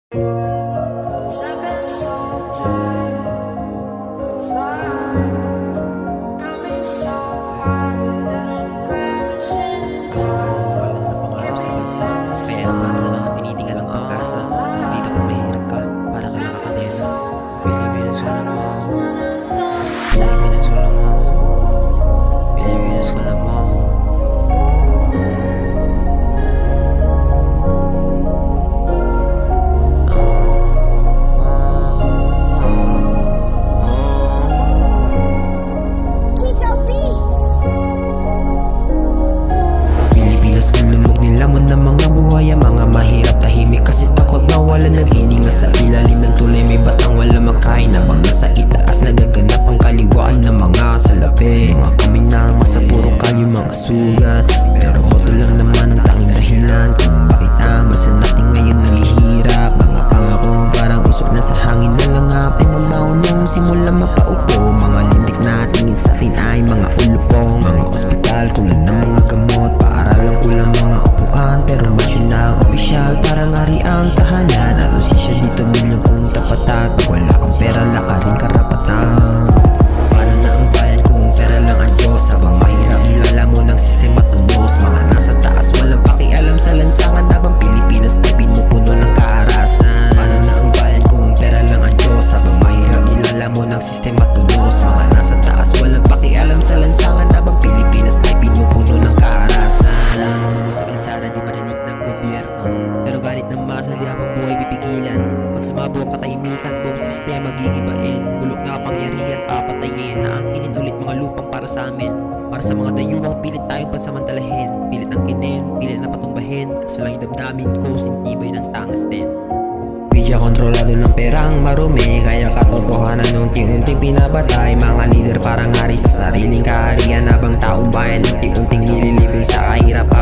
'Cause I've been so tired of life. Got me so high that I'm crashing Nawawala na ng pangarap sa bansa. Mahirap lang naman ang tinitingalang pag-asa. Kasi dito pag mahirap ka, para ka nakakadena. Pilipinas ko lang mo. Pilipinas ko lang mo. Pilipinas ko lang mo. Pilipinas kung lumog nilamon ng mga buhay. Ang mga mahirap tahimik kasi takot na wala naghininga. Sa ilalim ng tulay may batang wala makain. Habang nasa itaas nagaganap ang kaliwaan ng mga salapi. Mga kami na ang masa puro kalyo mga sugat. Pero boto lang naman ang tanging dahilan kung bakit basa natin ngayon naghihirap. Mga pangako parang usok na sa hangin na lang nga. Pinabaw nung simula mapaupo. Mga lindik na tingin sa atin ay mga ulupong. Mga ospital kulang ng mga gamot. Paaralan kulang mga upuan. Pero masyon na ang opisyal parang ari ang tahanan. At usisya dito milyon kung tapatan. Pag wala kang pera lakarin karapatan. Paano na ang bayan kung pera lang ang Diyos? Habang mahirap nilalamon ng sistema tunos. Mga nasa taas walang pakialam sa lansangan. Habang Pilipinas ay pinupuno ng kaarasan. Paano na ang bayan kung pera lang ang Diyos? Habang mahirap nilalamon ng sistema tunos. Mga nasa taas walang pakialam sa lansangan. Habang Pilipinas ay pinupuno ng kaarasan. Mga sa kalsada di marinig ng gobyerno. Pero galit ng masa di habang buhay pipigilan. Pag sumabo ang katahimikan buong sistema gigibain. Bulok na kapangyarihan papatayin. Na ang ulit mga lupang para sa amin. Para sa mga dayuwang pilit tayong pansamantalahin. Pilit ang kinin, pilit na patumbahin. Kaso lang yung damdamin ko sintibay ng tungsten. Media kontrolado ng perang marumi. Kaya katotohanan unti-unting pinabatay. Mga leader parang hari sa sariling kaharian. Habang taong bayan unti-unting nililibing sa kahirapan.